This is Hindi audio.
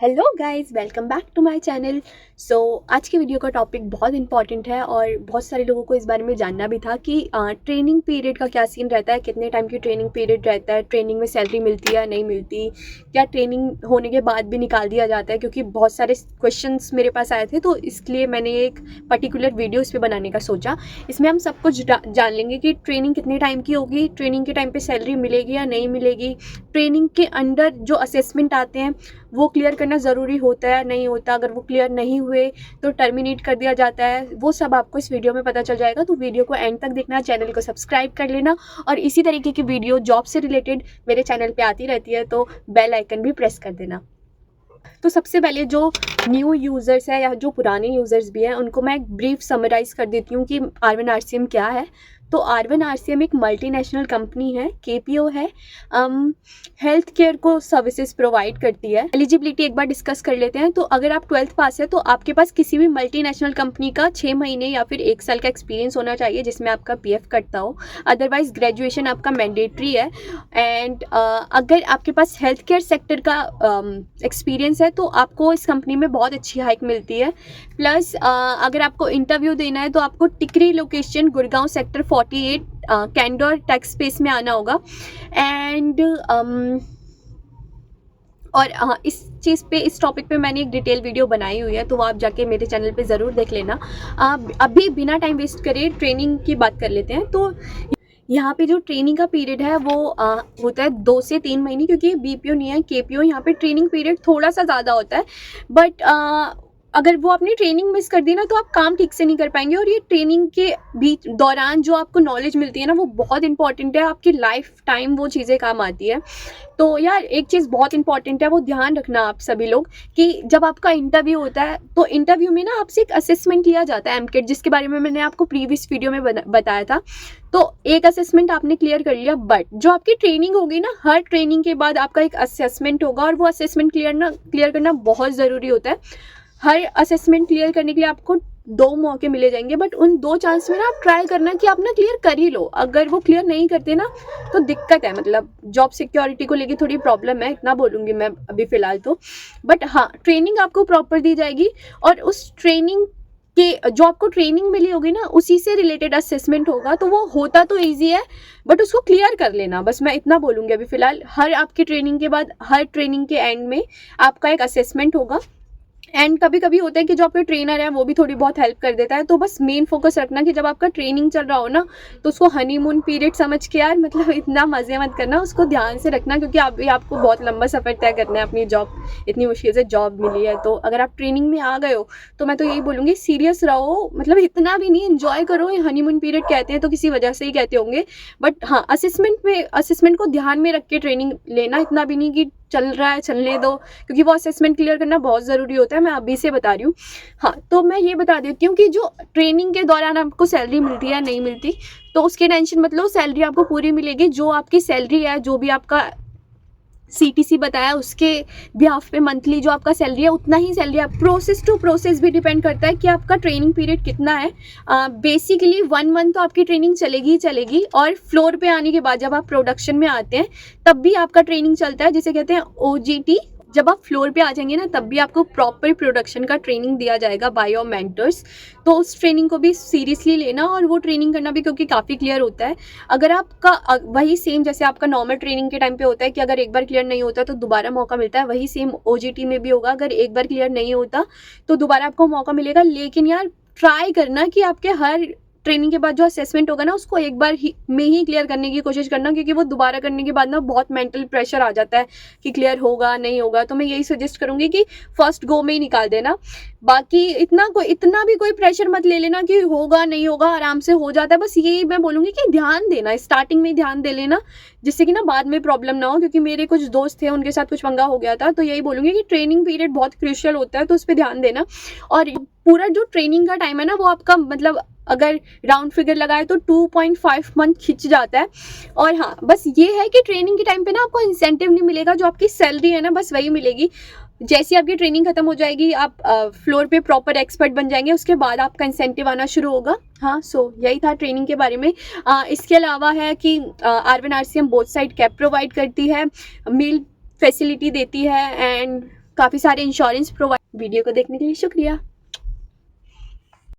Hello guys, welcome back to my channel. आज की वीडियो का टॉपिक बहुत इंपॉर्टेंट है और बहुत सारे लोगों को इस बारे में जानना भी था कि ट्रेनिंग पीरियड का क्या सीन रहता है, कितने टाइम की ट्रेनिंग पीरियड रहता है, ट्रेनिंग में सैलरी मिलती है या नहीं मिलती, क्या ट्रेनिंग होने के बाद भी निकाल दिया जाता है। क्योंकि बहुत सारे क्वेश्चंस मेरे पास आए थे, तो इसलिए मैंने एक पर्टिकुलर वीडियो इस पर बनाने का सोचा। इसमें हम सब कुछ जान लेंगे कि ट्रेनिंग कितने टाइम की होगी, ट्रेनिंग के टाइम पर सैलरी मिलेगी या नहीं मिलेगी, ट्रेनिंग के अंडर जो असेसमेंट आते हैं वो क्लियर करना ज़रूरी होता है नहीं होता, अगर वो क्लियर नहीं हुए तो टर्मिनेट कर दिया जाता है। वो सब आपको इस वीडियो में पता चल जाएगा, तो वीडियो को एंड तक देखना, चैनल को सब्सक्राइब कर लेना और इसी तरीके की वीडियो जॉब से रिलेटेड मेरे चैनल पे आती रहती है, तो बेल आइकन भी प्रेस कर देना। तो सबसे पहले जो न्यू यूज़र्स है या जो पुराने यूज़र्स भी हैं उनको मैं एक ब्रीफ समराइज़ कर देती हूँ कि R1RCM क्या है। तो R1RCM एक मल्टीनेशनल कंपनी है, KPO है, हेल्थ केयर को सर्विसेज प्रोवाइड करती है। एलिजिबिलिटी एक बार डिस्कस कर लेते हैं। तो अगर आप 12th पास है तो आपके पास किसी भी मल्टीनेशनल कंपनी का 6 महीने या फिर 1 साल का एक्सपीरियंस होना चाहिए जिसमें आपका PF कटता हो। अदरवाइज ग्रेजुएशन आपका मैंडेटरी है। एंड अगर आपके पास हेल्थ केयर सेक्टर का एक्सपीरियंस है तो आपको इस कंपनी में बहुत अच्छी हाइक मिलती है। प्लस अगर आपको इंटरव्यू देना है तो आपको Tikri location Gurgaon sector 48 Candor tech space में आना होगा। एंड इस चीज़ पे, इस टॉपिक पे मैंने एक डिटेल वीडियो बनाई हुई है, तो वो आप जाके मेरे चैनल पे ज़रूर देख लेना। अभी बिना टाइम वेस्ट करे ट्रेनिंग की बात कर लेते हैं। तो यहाँ पे जो ट्रेनिंग का पीरियड है वो होता है 2 से 3 महीने, क्योंकि ये BPO नहीं है, KPO। यहाँ पे ट्रेनिंग पीरियड थोड़ा सा ज़्यादा होता है, बट अगर वो अपनी ट्रेनिंग मिस कर दी ना तो आप काम ठीक से नहीं कर पाएंगे। और ये ट्रेनिंग के बीच दौरान जो आपको नॉलेज मिलती है ना वो बहुत इंपॉर्टेंट है, आपकी लाइफ टाइम वो चीज़ें काम आती है। तो यार एक चीज़ बहुत इंपॉर्टेंट है, वो ध्यान रखना आप सभी लोग कि जब आपका इंटरव्यू होता है तो इंटरव्यू में ना आपसे एक असेसमेंट लिया जाता है, MCAT, जिसके बारे में मैंने आपको प्रीवियस वीडियो में बताया था। तो एक असेसमेंट आपने क्लियर कर लिया, बट जो आपकी ट्रेनिंग होगी ना, हर ट्रेनिंग के बाद आपका एक असेसमेंट होगा और वो असेसमेंट क्लियर करना बहुत ज़रूरी होता है। हर असेसमेंट क्लियर करने के लिए आपको 2 मौके मिले जाएंगे, बट उन 2 चांस में ना आप ट्राई करना कि आप ना क्लियर कर ही लो। अगर वो क्लियर नहीं करते ना तो दिक्कत है, मतलब जॉब सिक्योरिटी को लेके थोड़ी प्रॉब्लम है, इतना बोलूँगी मैं अभी फ़िलहाल तो। बट हाँ, ट्रेनिंग आपको प्रॉपर दी जाएगी और उस ट्रेनिंग के जो आपको ट्रेनिंग मिली होगी ना उसी से रिलेटेड असेसमेंट होगा। तो वो होता तो ईजी है, बट उसको क्लियर कर लेना, बस मैं इतना बोलूँगी अभी फ़िलहाल। हर आपकी ट्रेनिंग के बाद, हर ट्रेनिंग के एंड में आपका एक असेसमेंट होगा। एंड कभी कभी होता है कि जो आपके ट्रेनर है वो भी थोड़ी बहुत हेल्प कर देता है। तो बस मेन फोकस रखना कि जब आपका ट्रेनिंग चल रहा हो ना तो उसको हनीमून पीरियड समझ के, यार मतलब इतना मज़े मत करना, उसको ध्यान से रखना, क्योंकि आपको बहुत लंबा सफ़र तय करना है। अपनी जॉब, इतनी मुश्किल से जॉब मिली है, तो अगर आप ट्रेनिंग में आ गए हो तो मैं तो यही बोलूँगी सीरियस रहो, मतलब इतना भी नहीं, इन्जॉय करो। ये हनीमून पीरियड कहते हैं तो किसी वजह से ही कहते होंगे, बट हाँ असेसमेंट को ध्यान में रख के ट्रेनिंग लेना, इतना भी नहीं कि चल रहा है चलने दो, क्योंकि वो असेसमेंट क्लियर करना बहुत ज़रूरी होता है। मैं अभी से बता रही हूँ। हाँ, तो मैं ये बता देती हूँ कि जो ट्रेनिंग के दौरान आपको सैलरी मिलती है या नहीं मिलती, तो उसकी टेंशन मत लो, सैलरी आपको पूरी मिलेगी। जो आपकी सैलरी है, जो भी आपका CTC बताया उसके बिहाफ पे मंथली जो आपका सैलरी है उतना ही सैलरी है। प्रोसेस टू प्रोसेस भी डिपेंड करता है कि आपका ट्रेनिंग पीरियड कितना है। बेसिकली 1 मंथ तो आपकी ट्रेनिंग चलेगी ही चलेगी, और फ्लोर पे आने के बाद जब आप प्रोडक्शन में आते हैं तब भी आपका ट्रेनिंग चलता है, जिसे कहते हैं OJT। जब आप फ्लोर पे आ जाएंगे ना तब भी आपको प्रॉपर प्रोडक्शन का ट्रेनिंग दिया जाएगा बाय योर मेंटर्स। तो उस ट्रेनिंग को भी सीरियसली लेना और वो ट्रेनिंग करना भी, क्योंकि काफ़ी क्लियर होता है। अगर आपका वही सेम जैसे आपका नॉर्मल ट्रेनिंग के टाइम पे होता है कि अगर एक बार क्लियर नहीं होता तो दोबारा मौका मिलता है, वही सेम OJT में भी होगा। अगर एक बार क्लियर नहीं होता तो दोबारा आपको मौका मिलेगा। लेकिन यार ट्राई करना कि आपके हर ट्रेनिंग के बाद जो असेसमेंट होगा ना उसको एक बार में ही क्लियर करने की कोशिश करना, क्योंकि वो दोबारा करने के बाद ना बहुत मेंटल प्रेशर आ जाता है कि क्लियर होगा नहीं होगा। तो मैं यही सजेस्ट करूँगी कि फर्स्ट गो में ही निकाल देना। बाकी इतना भी कोई प्रेशर मत ले लेना कि होगा नहीं होगा, आराम से हो जाता है। बस यही मैं बोलूँगी कि ध्यान देना, स्टार्टिंग में ध्यान दे लेना, जिससे कि ना बाद में प्रॉब्लम ना हो। क्योंकि मेरे कुछ दोस्त थे, उनके साथ कुछ पंगा हो गया था। तो यही बोलूँगी कि ट्रेनिंग पीरियड बहुत क्रूशियल होता है, तो उस पर ध्यान देना। और पूरा जो ट्रेनिंग का टाइम है ना वो आपका, मतलब अगर राउंड फिगर लगाए तो 2.5 मंथ खिंच जाता है। और हाँ, बस ये है कि ट्रेनिंग के टाइम पे ना आपको इंसेंटिव नहीं मिलेगा, जो आपकी सैलरी है ना बस वही मिलेगी। जैसे आपकी ट्रेनिंग खत्म हो जाएगी, आप फ्लोर पे प्रॉपर एक्सपर्ट बन जाएंगे, उसके बाद आपका इंसेंटिव आना शुरू होगा। हाँ, यही था ट्रेनिंग के बारे में। इसके अलावा है कि R1RCM both side cab provide करती है, मील फैसिलिटी देती है, एंड काफ़ी सारे इंश्योरेंस प्रोवाइड। वीडियो को देखने के लिए शुक्रिया।